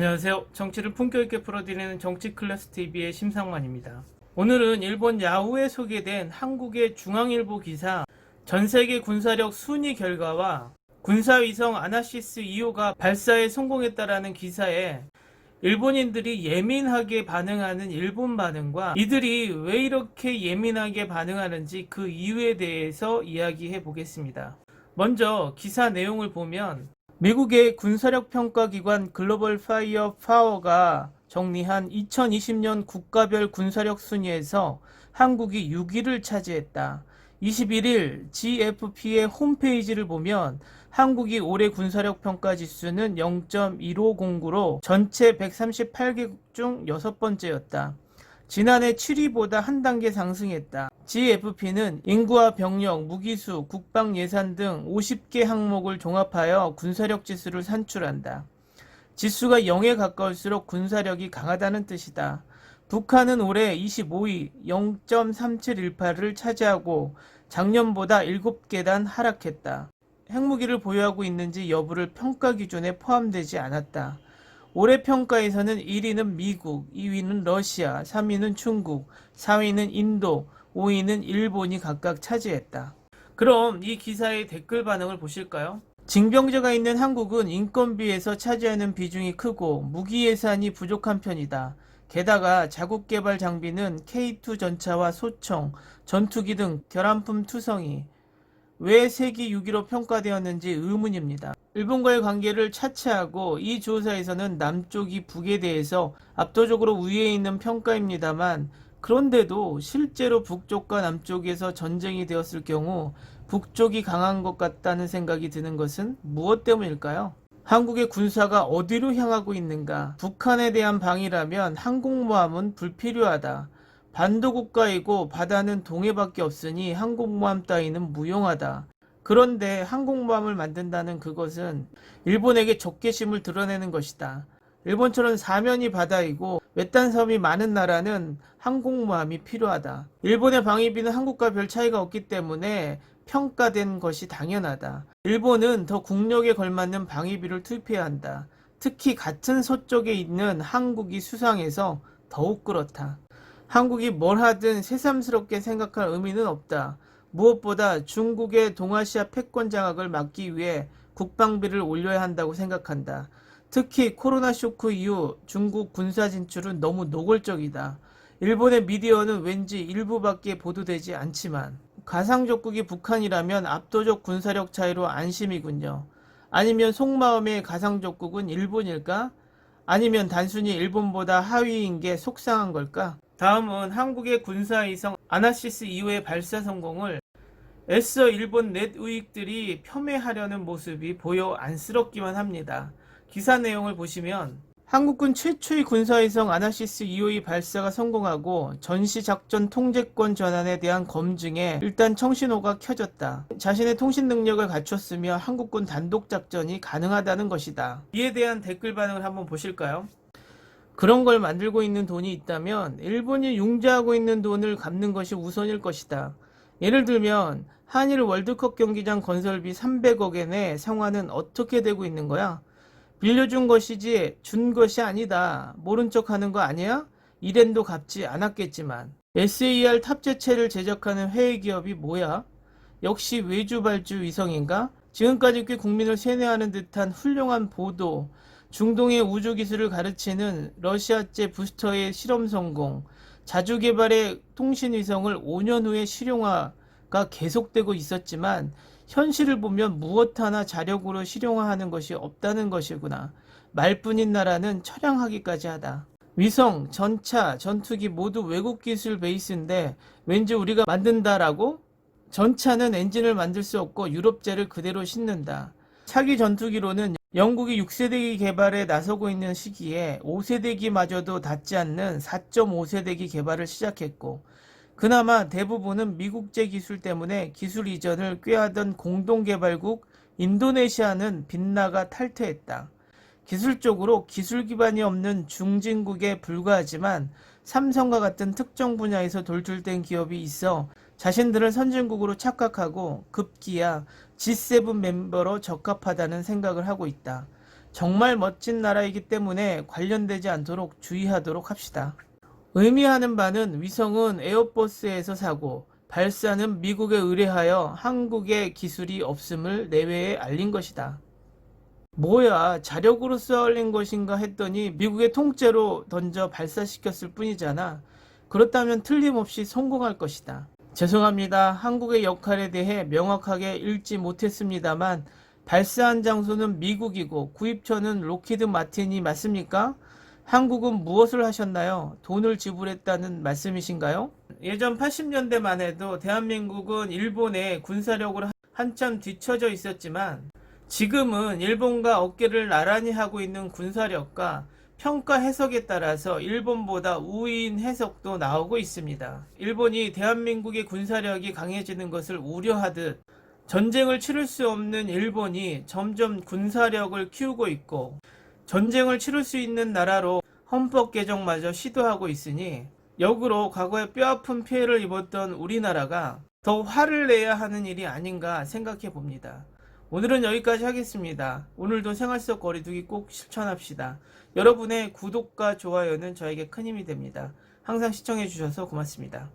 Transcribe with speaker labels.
Speaker 1: 안녕하세요. 정치를 품격 있게 풀어드리는 정치클래스TV의 심상만입니다. 오늘은 일본 야후에 소개된 한국의 중앙일보 기사 전세계 군사력 순위 결과와 군사위성 아나시스 2호가 발사에 성공했다라는 기사에 일본인들이 예민하게 반응하는 일본 반응과 이들이 왜 이렇게 예민하게 반응하는지 그 이유에 대해서 이야기해 보겠습니다. 먼저 기사 내용을 보면 미국의 군사력 평가기관 글로벌 파이어 파워가 정리한 2020년 국가별 군사력 순위에서 한국이 6위를 차지했다. 21일 GFP의 홈페이지를 보면 한국이 올해 군사력 평가 지수는 0.1509로 전체 138개국 중 6번째였다. 지난해 7위보다 한 단계 상승했다. GFP는 인구와 병력, 무기수, 국방 예산 등 50개 항목을 종합하여 군사력 지수를 산출한다. 지수가 0에 가까울수록 군사력이 강하다는 뜻이다. 북한은 올해 25위 0.3718을 차지하고 작년보다 7계단 하락했다. 핵무기를 보유하고 있는지 여부를 평가 기준에 포함되지 않았다. 올해 평가에서는 1위는 미국, 2위는 러시아, 3위는 중국, 4위는 인도, 5위는 일본이 각각 차지했다. 그럼 이 기사의 댓글 반응을 보실까요? 징병제가 있는 한국은 인건비에서 차지하는 비중이 크고 무기 예산이 부족한 편이다. 게다가 자국 개발 장비는 K2 전차와 소총, 전투기 등 결함품 투성이 왜 세계 6위로 평가되었는지 의문입니다. 일본과의 관계를 차치하고 이 조사에서는 남쪽이 북에 대해서 압도적으로 우위에 있는 평가입니다만 그런데도 실제로 북쪽과 남쪽에서 전쟁이 되었을 경우 북쪽이 강한 것 같다는 생각이 드는 것은 무엇 때문일까요? 한국의 군사가 어디로 향하고 있는가? 북한에 대한 방위라면 항공모함은 불필요하다. 반도국가이고 바다는 동해밖에 없으니 항공모함 따위는 무용하다. 그런데 항공모함을 만든다는 그것은 일본에게 적개심을 드러내는 것이다. 일본처럼 사면이 바다이고 외딴 섬이 많은 나라는 항공모함이 필요하다. 일본의 방위비는 한국과 별 차이가 없기 때문에 평가된 것이 당연하다. 일본은 더 국력에 걸맞는 방위비를 투입해야 한다. 특히 같은 서쪽에 있는 한국이 수상해서 더욱 그렇다. 한국이 뭘 하든 새삼스럽게 생각할 의미는 없다. 무엇보다 중국의 동아시아 패권 장악을 막기 위해 국방비를 올려야 한다고 생각한다. 특히 코로나 쇼크 이후 중국 군사 진출은 너무 노골적이다. 일본의 미디어는 왠지 일부밖에 보도되지 않지만 가상적국이 북한이라면 압도적 군사력 차이로 안심이군요. 아니면 속마음의 가상적국은 일본일까? 아니면 단순히 일본보다 하위인 게 속상한 걸까? 다음은 한국의 군사위성 아나시스 2호의 발사 성공을 애써 일본 넷 우익들이 폄훼하려는 모습이 보여 안쓰럽기만 합니다. 기사 내용을 보시면 한국군 최초의 군사위성 아나시스 2호의 발사가 성공하고 전시작전 통제권 전환에 대한 검증에 일단 청신호가 켜졌다. 자신의 통신 능력을 갖췄으며 한국군 단독작전이 가능하다는 것이다. 이에 대한 댓글 반응을 한번 보실까요? 그런 걸 만들고 있는 돈이 있다면 일본이 융자하고 있는 돈을 갚는 것이 우선일 것이다. 예를 들면 한일 월드컵 경기장 건설비 300억엔의 상환은 어떻게 되고 있는 거야? 빌려준 것이지 준 것이 아니다. 모른 척 하는 거 아니야? 이랜도 갚지 않았겠지만. SAR 탑재체를 제작하는 해외 기업이 뭐야? 역시 외주발주 위성인가? 지금까지 꽤 국민을 세뇌하는 듯한 훌륭한 보도, 중동의 우주기술을 가르치는 러시아제 부스터의 실험 성공, 자주 개발의 통신위성을 5년 후에 실용화가 계속되고 있었지만 현실을 보면 무엇 하나 자력으로 실용화하는 것이 없다는 것이구나. 말뿐인 나라는 처량하기까지 하다. 위성, 전차, 전투기 모두 외국 기술 베이스인데 왠지 우리가 만든다라고? 전차는 엔진을 만들 수 없고 유럽제를 그대로 싣는다. 차기 전투기로는 영국이 6세대기 개발에 나서고 있는 시기에 5세대기마저도 닿지 않는 4.5세대기 개발을 시작했고 그나마 대부분은 미국제 기술 때문에 기술 이전을 꾀하던 공동개발국 인도네시아는 빗나가 탈퇴했다. 기술적으로 기술 기반이 없는 중진국에 불과하지만 삼성과 같은 특정 분야에서 돌출된 기업이 있어 자신들을 선진국으로 착각하고 급기야 G7 멤버로 적합하다는 생각을 하고 있다. 정말 멋진 나라이기 때문에 관련되지 않도록 주의하도록 합시다. 의미하는 바는 위성은 에어버스에서 사고 발사는 미국에 의뢰하여 한국의 기술이 없음을 내외에 알린 것이다. 뭐야, 자력으로 쏘아올린 것인가 했더니 미국의 통째로 던져 발사시켰을 뿐이잖아. 그렇다면 틀림없이 성공할 것이다. 죄송합니다. 한국의 역할에 대해 명확하게 읽지 못했습니다만 발사한 장소는 미국이고 구입처는 록히드 마틴이 맞습니까? 한국은 무엇을 하셨나요? 돈을 지불했다는 말씀이신가요? 예전 80년대만 해도 대한민국은 일본의 군사력으로 한참 뒤처져 있었지만 지금은 일본과 어깨를 나란히 하고 있는 군사력과 평가 해석에 따라서 일본보다 우위인 해석도 나오고 있습니다. 일본이 대한민국의 군사력이 강해지는 것을 우려하듯 전쟁을 치를 수 없는 일본이 점점 군사력을 키우고 있고 전쟁을 치를 수 있는 나라로 헌법 개정마저 시도하고 있으니 역으로 과거에 뼈아픈 피해를 입었던 우리나라가 더 화를 내야 하는 일이 아닌가 생각해 봅니다. 오늘은 여기까지 하겠습니다. 오늘도 생활 속 거리두기 꼭 실천합시다. 여러분의 구독과 좋아요는 저에게 큰 힘이 됩니다. 항상 시청해 주셔서 고맙습니다.